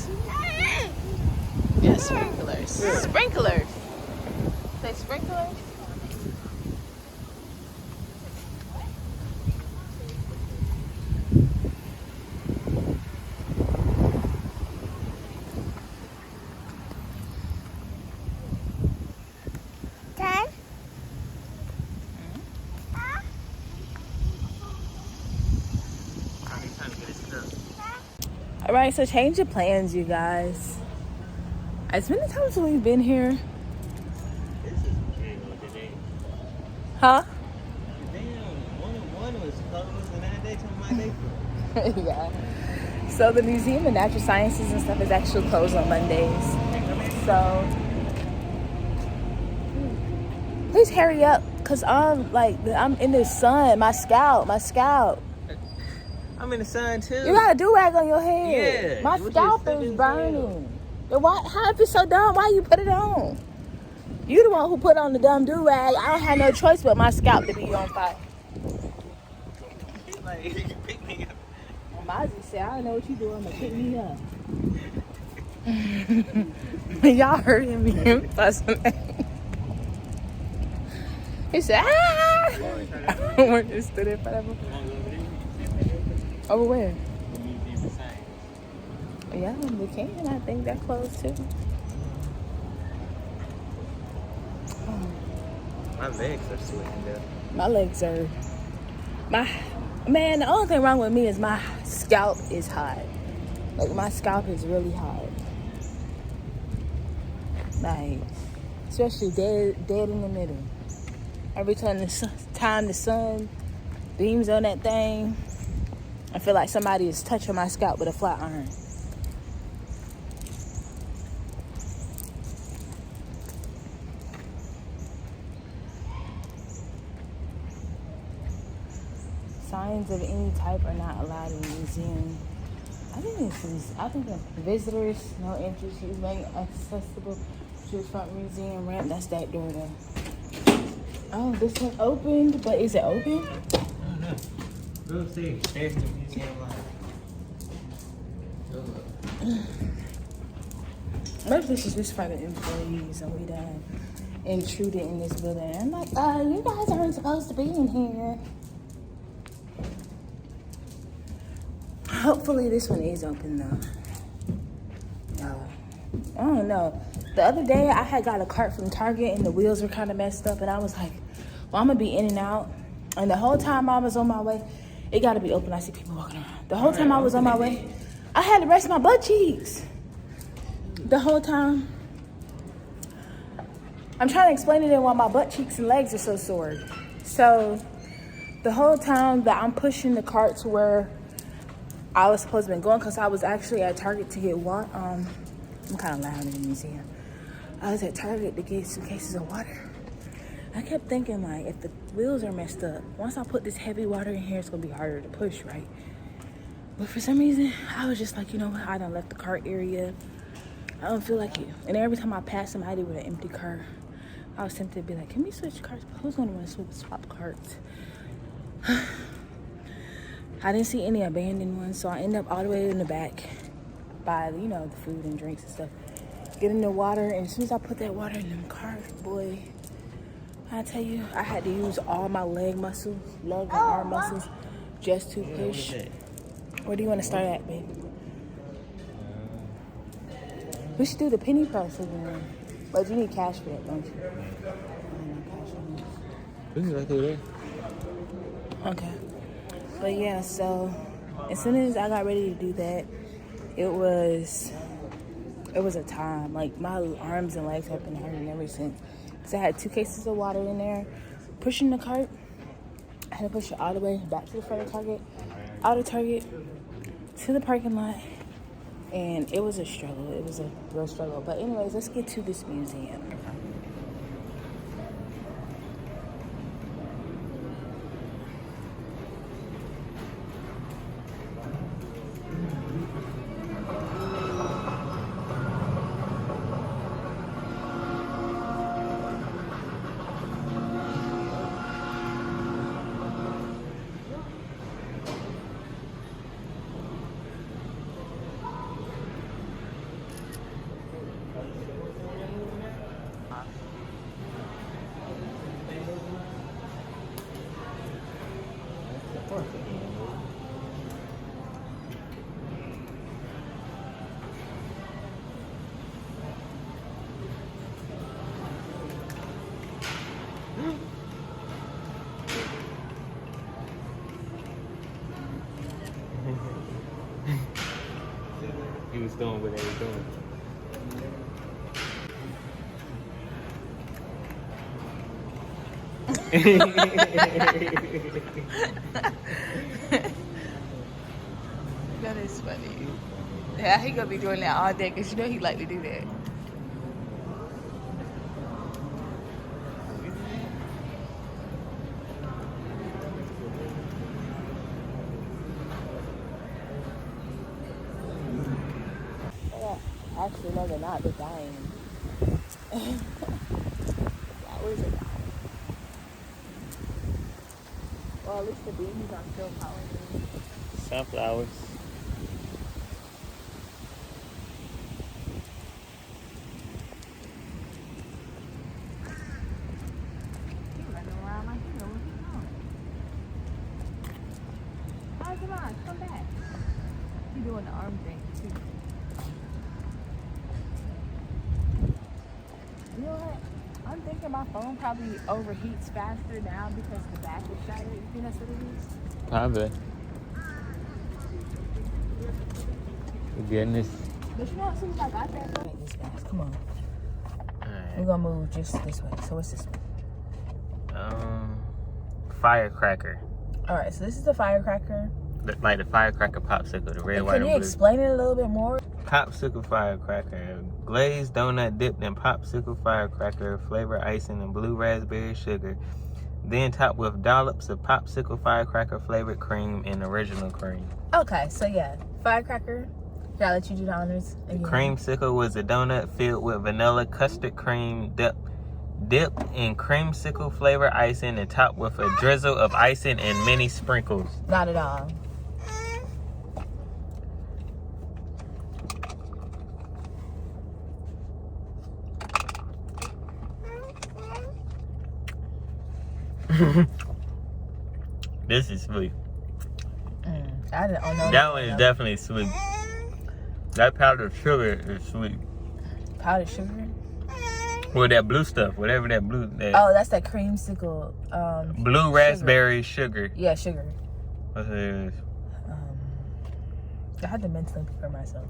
Yeah, sprinklers. Sprinklers. Say sprinklers. All right, so change of plans, you guys. As many times as we've been here. This is big today. Huh? Damn, one was closed and now they told my day for. Yeah. So the Museum of Natural Sciences and stuff is actually closed on Mondays. So please hurry up, cause I'm in the sun. My scalp. I'm in the sun too. You got a do-rag on your head. Yeah, My which scalp is is burning. How if it's so dumb? Why you put it on? You the one who put on the dumb do-rag. I don't have no choice but my scalp to be on fire. Like, you can pick me up. Mozzie said, I don't know what you doing, but pick me up. Y'all heard him being fussing. He said, ah! We're just stood in front of him. Over where? The Museum of Science. Yeah, we can. I think they're closed too. My legs are sweating though. My legs are. Man, the only thing wrong with me is my scalp is hot. Like, my scalp is really hot. Like, especially dead in the middle. Every time the sun beams on that thing, I feel like somebody is touching my scalp with a flat iron. Signs of any type are not allowed in the museum. I think the visitors, no entries, use made accessible to the front museum ramp. That's that door there. Oh, this one opened, but is it open? I don't know. We'll see. There's the museum line. Maybe this is just for the employees and we done intruded in this building. I'm like, you guys aren't supposed to be in here. Hopefully this one is open though. I don't know. The other day I had got a cart from Target and the wheels were kind of messed up and I was like, well, I'm gonna be in and out. And the whole time I was on my way, it gotta be open. I see people walking around. The whole time I was on my way, I had to rest my butt cheeks. The whole time. I'm trying to explain it in why my butt cheeks and legs are so sore. So the whole time that I'm pushing the cart to where I was supposed to be going, because I was actually at Target to get water. I'm kind of loud in the museum. I was at Target to get some cases of water. I kept thinking, like, if the wheels are messed up, once I put this heavy water in here, it's going to be harder to push, right? But for some reason, I was just like, you know what? I done left the cart area. I don't feel like it. And every time I pass somebody with an empty cart, I was tempted to be like, can we switch carts? But who's going to want to swap carts? I didn't see any abandoned ones, so I ended up all the way in the back by, you know, the food and drinks and stuff. Getting the water, and as soon as I put that water in them carts, boy, I tell you, I had to use all my leg and arm muscles just to push. Where do you want to start at, babe? We should do the penny press again. But you need cash for that, don't you? We can go through there. Okay. But yeah, so as soon as I got ready to do that, it was a time. Like, my arms and legs have been hurting ever since. So I had 2 cases of water in there. Pushing the cart, I had to push it all the way back to the front of Target, out of Target, to the parking lot. And it was a struggle. It was a real struggle. But anyways, let's get to this museum. He was going where they were going. That is funny. Yeah, he gonna be doing that all day because you know he like to do that. Actually, no, they're not. They're dying. Flowers are dying. Well, at least the bees are still pollinating. Sunflowers. He's running around like he knows what he's doing. Come on, come back. He's doing the arm thing, too. thinking my phone probably overheats faster now because the back is shattered. You think that's what it is? Probably. Goodness. But you know, as soon as I got that, like this fast. Come on. Alright. We're gonna move just this way. So what's this one? Firecracker. All right. So this is the firecracker. Like the firecracker popsicle, the red, And white, can and you blue. explain it a little bit more? Popsicle firecracker. Glazed donut dipped in popsicle firecracker, flavor icing and blue raspberry sugar. Then topped with dollops of popsicle firecracker flavored cream and original cream. Okay. So yeah, firecracker. Can I let you do the honors again? Creamsicle was a donut filled with vanilla custard cream dipped in creamsicle flavor icing and topped with a drizzle of icing and mini sprinkles. Not at all. This is sweet. I didn't know That one is definitely sweet. That powdered sugar is sweet. powdered sugar. Well, that blue stuff, whatever that blue, that Oh, that's that creamsicle. blue raspberry sugar. Yeah, sugar. What it is? I had to mentally prepare myself.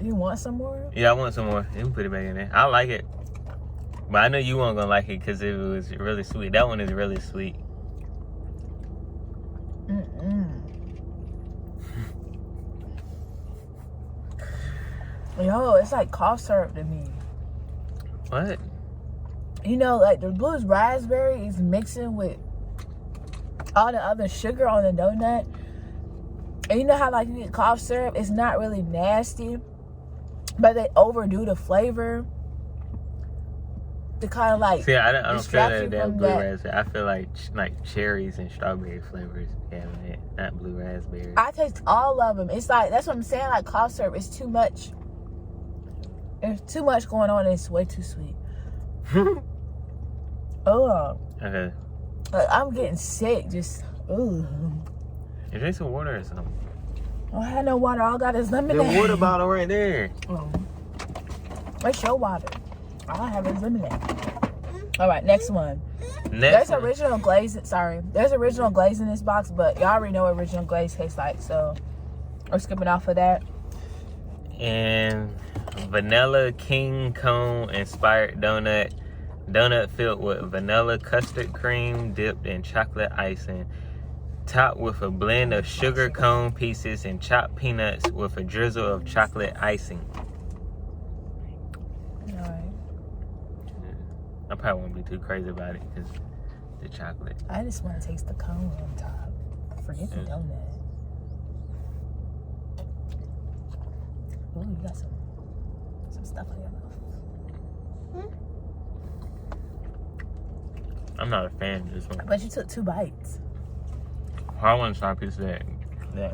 You want some more? Yeah, I want some more. You can put it back in there. I like it. But I know you weren't going to like it because it was really sweet. That one is really sweet. Yo, it's like cough syrup to me. What? You know, like the blue's raspberry is mixing with all the other sugar on the donut. And you know how like you get cough syrup? It's not really nasty, but they overdo the flavor to kind of like. See, I don't feel distract you that from blue that. raspberry. I feel like cherries and strawberry flavors having it, not blue raspberry. I taste all of them. It's like, that's what I'm saying. Like cough syrup is too much. There's too much going on. And it's way too sweet. Oh, Okay. like, I'm getting sick. Just ooh. You drink some water or something. I had no water. All I got is lemonade. The water bottle right there. Oh. Where's your water? All I have is lemonade. All right, next one. There's original glaze. Sorry, there's original glaze in this box, but y'all already know what original glaze tastes like, so we're skipping off of that. And vanilla king cone inspired donut filled with vanilla custard cream dipped in chocolate icing, topped with a blend of sugar cone pieces and chopped peanuts with a drizzle of chocolate icing. All right. I probably won't be too crazy about it because the chocolate. I just want to taste the cone on top. Forget the donut. Ooh, you got some stuff on your mouth. I'm not a fan of this one. But you took 2 bites. I want to try a piece of that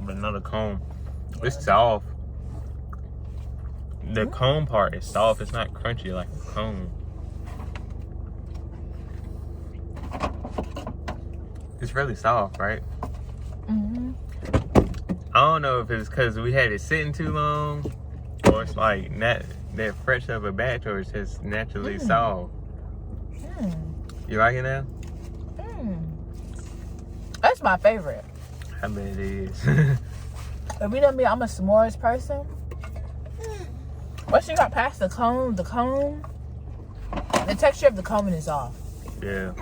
vanilla cone. It's soft. The cone part is soft. It's not crunchy like a cone. It's really soft, right? Mm-hmm. I don't know if it's because we had it sitting too long, or it's like not that fresh of a batch, or it's just naturally soft. You like it now? That's my favorite. I bet it is. If you know me, I'm a s'mores person. Once you got past the cone, the texture of the cone is off. Yeah.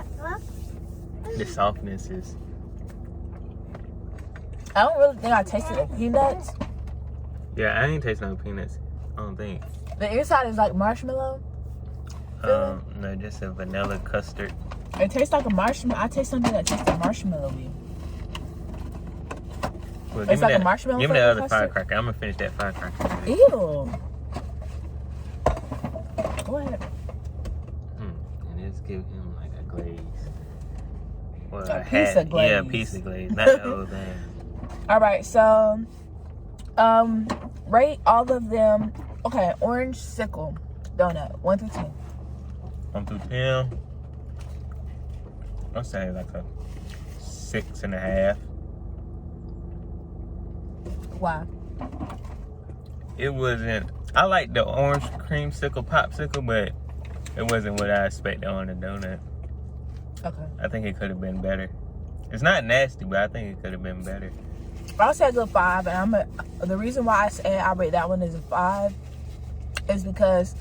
The softness is. I don't really think I tasted the peanuts. Yeah, I ain't taste no peanuts. I don't think. The inside is like marshmallow. No, just a vanilla custard. It tastes like a marshmallow. I taste something that tastes like marshmallowy. Well, It's like a marshmallow Give me the flavored other custard? firecracker. I'm gonna finish that firecracker. Ew. Go ahead. And let's give him like a glaze. Well, A piece of glaze. Yeah, a piece of glaze, not the whole thing. All right, so rate all of them. Okay, orange sickle donut, 1 through 10. 1 through 10. I'll say like a 6.5. Why? It wasn't. I like the orange creamsicle popsicle, but it wasn't what I expected on the donut. Okay. I think it could have been better. It's not nasty, but I think it could have been better. I'll say a good 5, and the reason why I say I rate that one as a 5 is because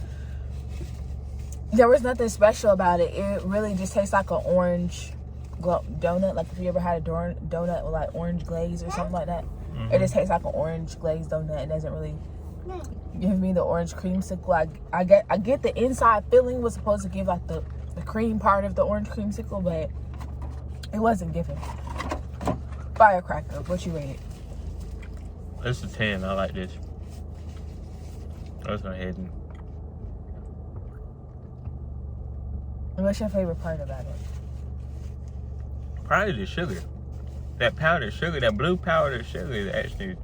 there was nothing special about it. It really just tastes like an orange donut. Like if you ever had a donut with like orange glaze or something like that. It just tastes like an orange glazed donut. It doesn't really give me the orange creamsicle. I get the inside filling was supposed to give like the cream part of the orange creamsicle, but it wasn't given. Firecracker, what you rate it? It's a 10. I like this. That's my head. What's your favorite part about it? Probably the sugar. That powdered sugar, that blue powdered sugar is actually,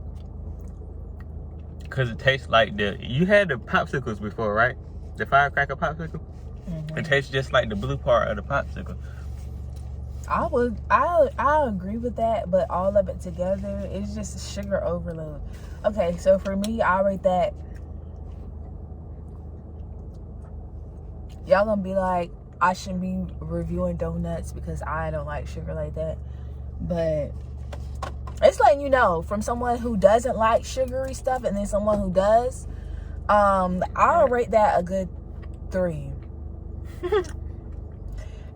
because it tastes like you had the popsicles before, right? The firecracker popsicle? It tastes just like the blue part of the popsicle. I agree with that, but all of it together, it's just a sugar overload. Okay, so for me, I rate that. Y'all gonna be like, I shouldn't be reviewing donuts because I don't like sugar like that. But it's letting you know from someone who doesn't like sugary stuff and then someone who does. I'll rate that a good 3.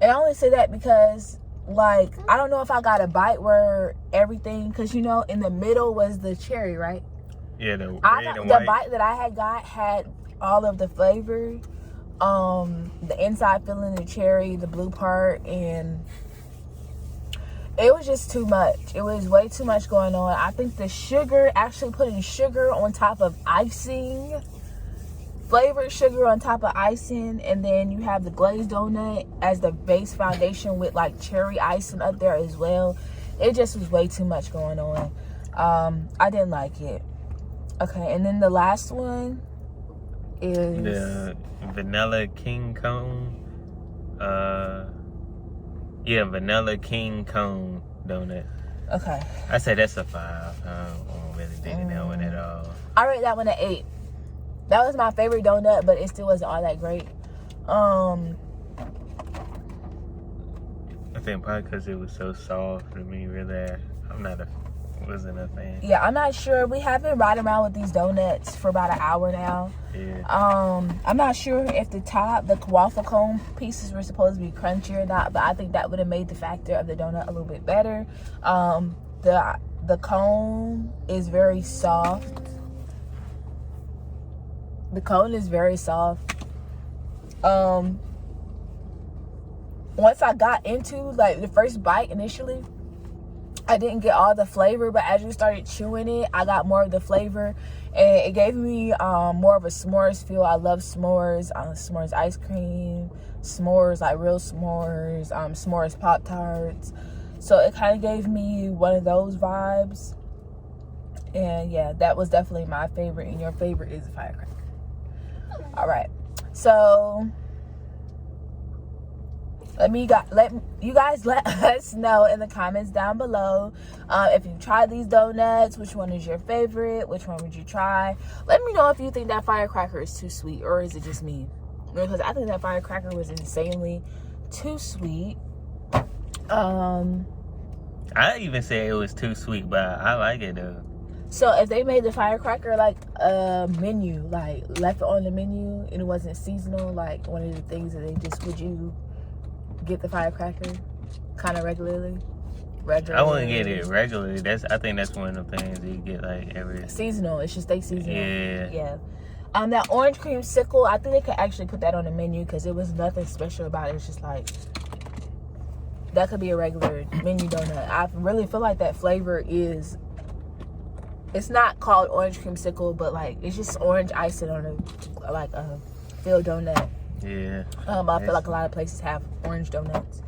And I only say that because, like, I don't know if I got a bite where everything, because, you know, in the middle was the cherry, right? Yeah, the bite that I had all of the flavor. The inside filling, the cherry, the blue part, and it was just too much. It was way too much going on. I think the sugar, actually putting sugar on top of icing, flavored sugar on top of icing, and then you have the glazed donut as the base foundation with like cherry icing up there as well. It just was way too much going on. I didn't like it. Okay, and then the last one is the vanilla king cone. Vanilla king cone donut. Okay. I say that's a 5. I don't really dig that one at all. I rate that one an 8. That was my favorite donut, but it still wasn't all that great. I think probably because it was so soft for me, really. Wasn't a fan. Yeah, I'm not sure. We have been riding around with these donuts for about an hour now. Yeah. I'm not sure if the waffle cone pieces were supposed to be crunchy or not, but I think that would have made the factor of the donut a little bit better. The cone is very soft. The cone is very soft. Once I got into like the first bite initially, I didn't get all the flavor, but as you started chewing it, I got more of the flavor, and it gave me more of a s'mores feel. I love s'mores, s'mores ice cream, s'mores, like real s'mores, s'mores Pop-Tarts. So it kind of gave me one of those vibes. And yeah, that was definitely my favorite, and your favorite is a firecracker. All right, so let you guys let us know in the comments down below if you tried these donuts, which one is your favorite, which one would you try. Let me know if you think that firecracker is too sweet, or is it just me, because I think that firecracker was insanely too sweet. I even say it was too sweet, but I like it though. So if they made the firecracker like a menu, like left it on the menu and it wasn't seasonal, like one of the things that they just, would you get the firecracker kind of regularly? I wouldn't get it regularly. I think that's one of the things that you get like every seasonal. It should stay seasonal. Yeah. That orange creamsicle, I think they could actually put that on the menu because it was nothing special about it. It's just like, that could be a regular menu donut. I really feel like that flavor is, it's not called orange creamsicle, but like it's just orange icing on a filled donut. Yeah. I feel like a lot of places have orange donuts.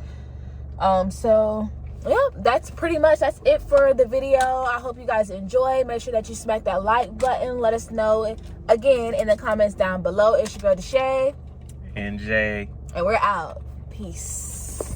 So yeah, that's it for the video. I hope you guys enjoy. Make sure that you smack that like button. Let us know again in the comments down below. It's your girl Deshae and Jay, and we're out. Peace.